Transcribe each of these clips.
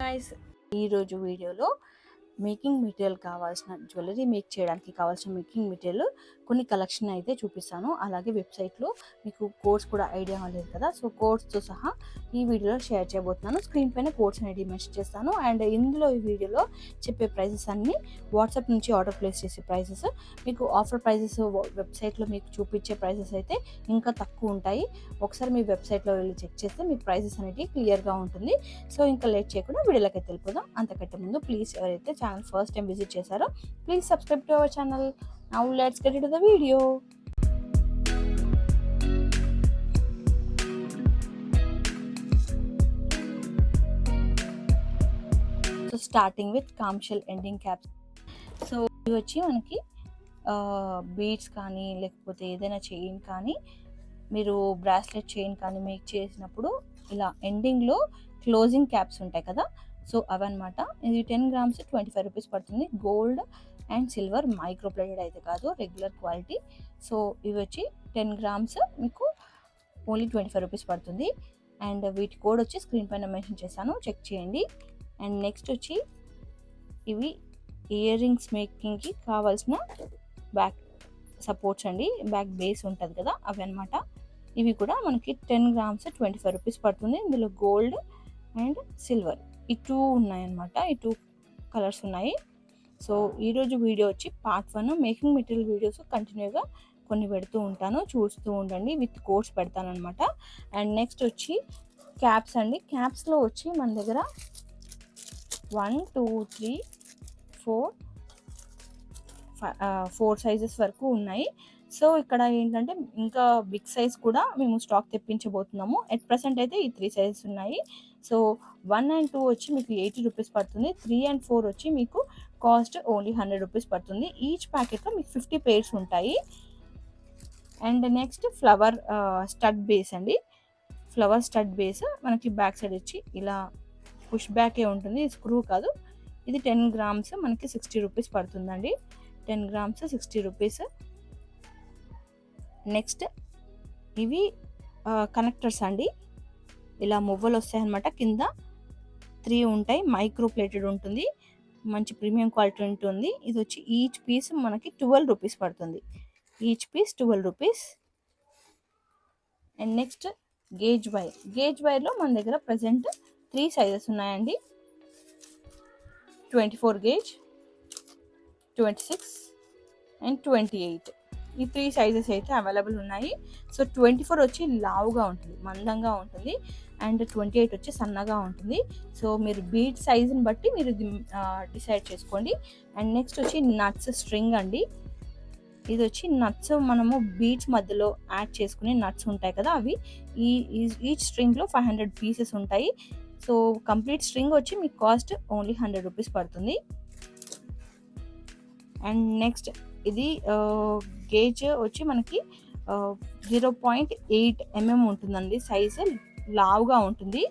Guys, ఈరోజు వీడియోలో making material కావాల్సిన జ్యువెలరీ మేక్ చేయడానికి కావాల్సిన మేకింగ్ మెటీరియల్ కొన్ని కలెక్షన్ అయితే చూపిస్తాను. అలాగే వెబ్సైట్లో మీకు కోడ్స్ కూడా ఐడియా లేదు కదా, సో కోడ్స్తో సహా ఈ వీడియోలో షేర్ చేయబోతున్నాను. స్క్రీన్ పైన కోడ్స్ అనేది మెన్షన్ చేస్తాను. అండ్ ఇందులో ఈ వీడియోలో చెప్పే ప్రైజెస్ అన్నీ వాట్సాప్ నుంచి ఆర్డర్ ప్లేస్ చేసే ప్రైజెస్. మీకు ఆఫర్ ప్రైజెస్ వెబ్సైట్లో మీకు చూపించే ప్రైజెస్ అయితే ఇంకా తక్కువ ఉంటాయి. ఒకసారి మీ వెబ్సైట్లో వెళ్ళి చెక్ చేస్తే మీకు ప్రైజెస్ అనేవి క్లియర్గా ఉంటుంది. సో ఇంకా లేట్ చేయకుండా వీడియోలోకి అయితే వెళ్ళిపోదాం. అంతకంటే ముందు ప్లీజ్ ఎవరైతే ఛానల్ ఫస్ట్ టైం విజిట్ చేశారో please subscribe to our channel. Now let's get into the video. So starting with clamshell ending caps. So ఇవి వచ్చి మనకి బీడ్స్ కానీ లేకపోతే ఏదైనా చైన్ కానీ, మీరు బ్రాస్లెట్ చైన్ కానీ మేక్ చేసినప్పుడు ఇలా ఎండింగ్లో క్లోజింగ్ క్యాప్స్ ఉంటాయి కదా, సో అవన్నమాట. ఇది 10 grams 25 రూపీస్ పడుతుంది. Gold and silver micro plated అయితే కాదు, రెగ్యులర్ క్వాలిటీ. సో ఇవి వచ్చి 10 grams మీకు ఓన్లీ 25 రూపీస్ పడుతుంది. అండ్ వీటి కోడ్ వచ్చి స్క్రీన్ పైన మెన్షన్ చేశాను, చెక్ చేయండి. అండ్ నెక్స్ట్ వచ్చి ఇవి ఇయర్ రింగ్స్ మేకింగ్కి కావాల్సిన బ్యాక్ సపోర్ట్స్ అండి, బ్యాక్ బేస్ ఉంటుంది కదా, అవి అనమాట. ఇవి కూడా మనకి 10 grams 25 రూపీస్ పడుతుంది. ఇందులో గోల్డ్ అండ్ సిల్వర్ ఈ 2 ఉన్నాయన్నమాట, ఈ 2 కలర్స్ ఉన్నాయి. సో ఈరోజు వీడియో వచ్చి పార్ట్ 1 మేకింగ్ మెటీరియల్ వీడియోస్ కంటిన్యూగా కొన్ని పెడుతూ ఉంటాను, చూస్తూ ఉండండి. విత్ కోడ్స్ పెడతాను అనమాట. అండ్ నెక్స్ట్ వచ్చి క్యాప్స్ అండి. క్యాప్స్లో వచ్చి మన దగ్గర 1 2 3 4 సైజెస్ వరకు ఉన్నాయి. సో ఇక్కడ ఏంటంటే ఇంకా బిగ్ సైజ్ కూడా మేము స్టాక్ తెప్పించబోతున్నాము. ఎట్ ప్రెసెంట్ అయితే ఈ 3 సైజెస్ ఉన్నాయి. సో 1 and 2 వచ్చి మీకు 80 రూపీస్ పడుతుంది. 3 and 4 వచ్చి మీకు కాస్ట్ ఓన్లీ 100 రూపీస్ పడుతుంది. ఈచ్ ప్యాకెట్లో మీకు 50 pairs ఉంటాయి. And next flower stud base అండి. ఫ్లవర్ స్టడ్ బేస్ మనకి బ్యాక్ సైడ్ వచ్చి ఇలా పుష్ బ్యాకే ఉంటుంది, స్క్రూ కాదు. ఇది 10 grams మనకి 60 రూపీస్ పడుతుందండి. 10 grams 60 రూపీస్. నెక్స్ట్ ఇవి కనెక్టర్స్ అండి. ఇలా మువ్వలు వస్తాయి అన్నమాట. కింద 3 ఉంటాయి. మైక్రో ప్లేటెడ్ ఉంటుంది, మంచి ప్రీమియం క్వాలిటీ ఉంటుంది. ఇది వచ్చి ఈచ్ పీస్ మనకి 12 రూపీస్ పడుతుంది. Each piece 12 rupees. And next gauge wire. Gauge వైర్లో మన దగ్గర ప్రజెంట్ 3 సైజెస్ ఉన్నాయండి. 24 gauge, 26 and 28. ఈ 3 సైజెస్ అయితే అవైలబుల్ ఉన్నాయి. సో 24 వచ్చి లావుగా ఉంటుంది, మందంగా ఉంటుంది. అండ్ 28 వచ్చి సన్నగా ఉంటుంది. సో మీరు బీడ్ సైజుని బట్టి మీరు డిసైడ్ చేసుకోండి. అండ్ నెక్స్ట్ వచ్చి నట్స్ స్ట్రింగ్ అండి. ఇది వచ్చి నట్స్ మనము బీడ్స్ మధ్యలో యాడ్ చేసుకునే నట్స్ ఉంటాయి కదా, అవి ఈచ్ స్ట్రింగ్లో 500 పీసెస్ ఉంటాయి. సో కంప్లీట్ స్ట్రింగ్ వచ్చి మీకు కాస్ట్ ఓన్లీ 100 రూపీస్ పడుతుంది. అండ్ నెక్స్ట్ ఇది గేజ్ వచ్చి మనకి 0.8 mm ఉంటుందండి. సైజు లావుగా ఉంటుంది.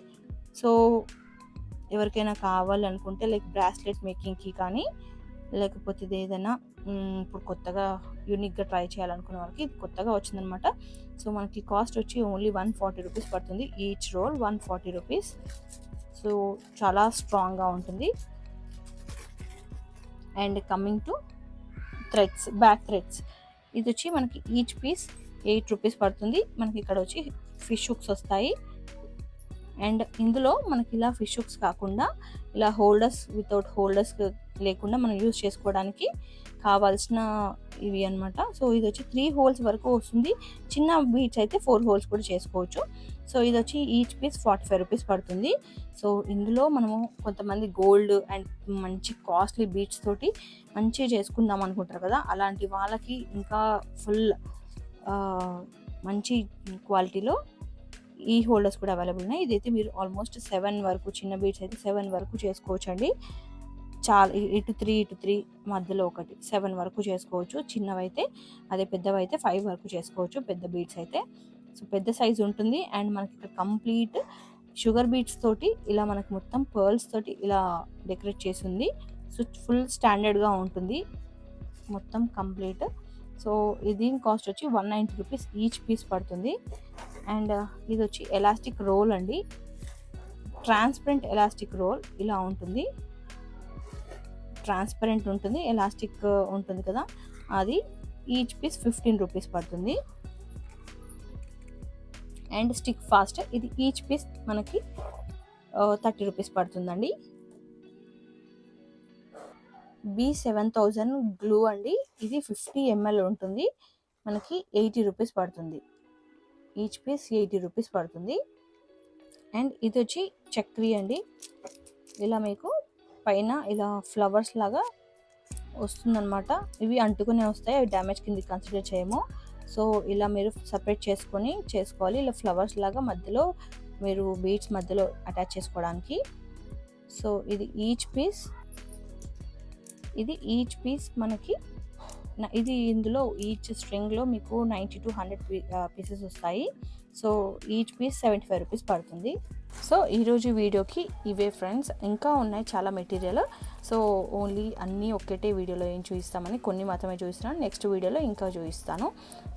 సో ఎవరికైనా కావాలనుకుంటే లైక్ బ్రాస్లెట్ మేకింగ్కి కానీ, లేకపోతే ఇది ఏదైనా ఇప్పుడు కొత్తగా యూనిక్గా ట్రై చేయాలనుకునే వాళ్ళకి ఇది కొత్తగా వచ్చిందనమాట. సో మనకి కాస్ట్ వచ్చి ఓన్లీ 140 రూపీస్ పడుతుంది. Each roll 140 rupees. సో చాలా స్ట్రాంగ్గా ఉంటుంది. And coming to threads, back threads. ఇది వచ్చి మనకి ఈచ్ పీస్ 8 రూపీస్ పడుతుంది. మనకి ఇక్కడ వచ్చి ఫిష్ హుక్స్ వస్తాయి. అండ్ ఇందులో మనకి ఇలా ఫిష్ హుక్స్ కాకుండా ఇలా హోల్డర్స్, వితౌట్ హోల్డర్స్ లేకుండా మనం యూజ్ చేసుకోవడానికి కావాల్సిన ఇవి అనమాట. సో ఇది వచ్చి 3 holes వరకు వస్తుంది. చిన్న బీడ్స్ అయితే 4 holes కూడా చేసుకోవచ్చు. సో ఇది వచ్చి ఈచ్ పీస్ 45 రూపీస్ పడుతుంది. సో ఇందులో మనము కొంతమంది గోల్డ్ అండ్ మంచి కాస్ట్లీ బీడ్స్ తోటి మంచిగా చేసుకుందాం అనుకుంటారు కదా, అలాంటి వాళ్ళకి ఇంకా ఫుల్ మంచి క్వాలిటీలో ఈ హోల్డర్స్ కూడా అవైలబుల్ ఉన్నాయి. ఇదైతే మీరు ఆల్మోస్ట్ 7 వరకు, చిన్న బీడ్స్ అయితే 7 వరకు చేసుకోవచ్చు అండి. చాలా ఇటు 3 మధ్యలో ఒకటి 7 వరకు చేసుకోవచ్చు చిన్నవైతే. అదే పెద్దవైతే 5 వరకు చేసుకోవచ్చు, పెద్ద బీడ్స్ అయితే. సో పెద్ద సైజ్ ఉంటుంది. అండ్ మనకి ఇక్కడ కంప్లీట్ షుగర్ బీడ్స్ తోటి ఇలా మనకి మొత్తం పర్ల్స్ తోటి ఇలా డెకరేట్ చేసి ఉంది. సో ఫుల్ స్టాండర్డ్గా ఉంటుంది మొత్తం కంప్లీట్. సో దీని కాస్ట్ వచ్చి 190 రూపీస్ ఈచ్ పీస్ పడుతుంది. అండ్ ఇది వచ్చి ఎలాస్టిక్ రోల్ అండి. ట్రాన్స్పరెంట్ ఎలాస్టిక్ రోల్ ఇలా ఉంటుంది. ట్రాన్స్పరెంట్ ఉంటుంది, ఎలాస్టిక్ ఉంటుంది కదా, అది ఈచ్ పీస్ 15 రూపీస్ పడుతుంది. అండ్ స్టిక్ ఫాస్ట్, ఇది ఈచ్ పీస్ మనకి 30 రూపీస్ పడుతుందండి. B7000 గ్లూ అండి, ఇది 50 ml ఉంటుంది, మనకి 80 రూపీస్ పడుతుంది. ఈచ్ పీస్ 80 రూపీస్ పడుతుంది. అండ్ ఇది వచ్చి చక్రీ అండి, ఇలా మీకు పైన ఇలా ఫ్లవర్స్ లాగా వస్తుందన్నమాట. ఇవి అంటుకునే వస్తాయి, అవి డ్యామేజ్ కింద కన్సిడర్ చేయము. సో ఇలా మీరు సపరేట్ చేసుకోవాలి. ఇలా ఫ్లవర్స్ లాగా మధ్యలో మీరు బీడ్స్ మధ్యలో అటాచ్ చేసుకోవడానికి. సో ఇది ఈచ్ పీస్ మనకి ఇందులో ఈచ్ స్ట్రింగ్లో మీకు 90 to 100 పీసెస్ వస్తాయి. సో ఈచ్ పీస్ 75 రూపీస్ పడుతుంది. సో ఈరోజు వీడియోకి ఇవే ఫ్రెండ్స్, ఇంకా ఉన్నాయి చాలా మెటీరియల్. సో ఓన్లీ అన్నీ ఒక్కటే వీడియోలో ఏం చూపిస్తామని కొన్ని మాత్రమే చూపిస్తున్నాను, నెక్స్ట్ వీడియోలో ఇంకా చూపిస్తాను.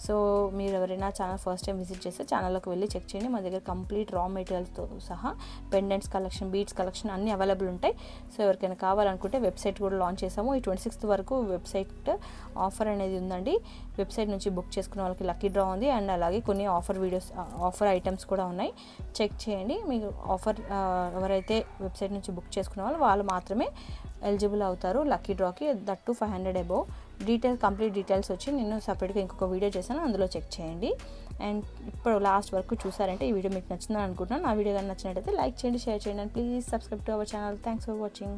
సో మీరు ఎవరైనా ఛానల్ ఫస్ట్ టైం విజిట్ చేస్తే ఛానల్లోకి వెళ్ళి చెక్ చేయండి. మా దగ్గర కంప్లీట్ రా మెటీరియల్తో సహా పెండెంట్స్ కలెక్షన్, బీడ్స్ కలెక్షన్ అన్నీ అవైలబుల్ ఉంటాయి. సో ఎవరికైనా కావాలనుకుంటే వెబ్సైట్ కూడా లాంచ్ చేసాము. ఈ 26th వరకు వెబ్సైట్ ఆఫర్ అనేది ఉందండి. వెబ్సైట్ నుంచి బుక్ చేసుకున్న వాళ్ళకి లక్కీ డ్రా ఉంది. అండ్ అలాగే కొన్ని ఆఫర్ ఐటమ్స్ కూడా ఉన్నాయి, చెక్ చేయండి. మీకు ఆఫర్ ఎవరైతే వెబ్సైట్ నుంచి బుక్ చేసుకున్న వాళ్ళు మాత్రమే ఎలిజిబుల్ అవుతారు లక్కీ డ్రాకి, that to 500 above. Complete details వచ్చి నేను సపరేట్గా ఇంకొక వీడియో చేశాను, అందులో చెక్ చేయండి. అండ్ ఇప్పుడు లాస్ట్ వరకు చూసారంటే ఈ వీడియో మీకు నచ్చిందని అనుకుంటున్నాను. ఆ వీడియో కానీ నచ్చినట్టయితే లైక్ చేయండి, షేర్ చేయండి, and please subscribe to our channel. Thanks for watching.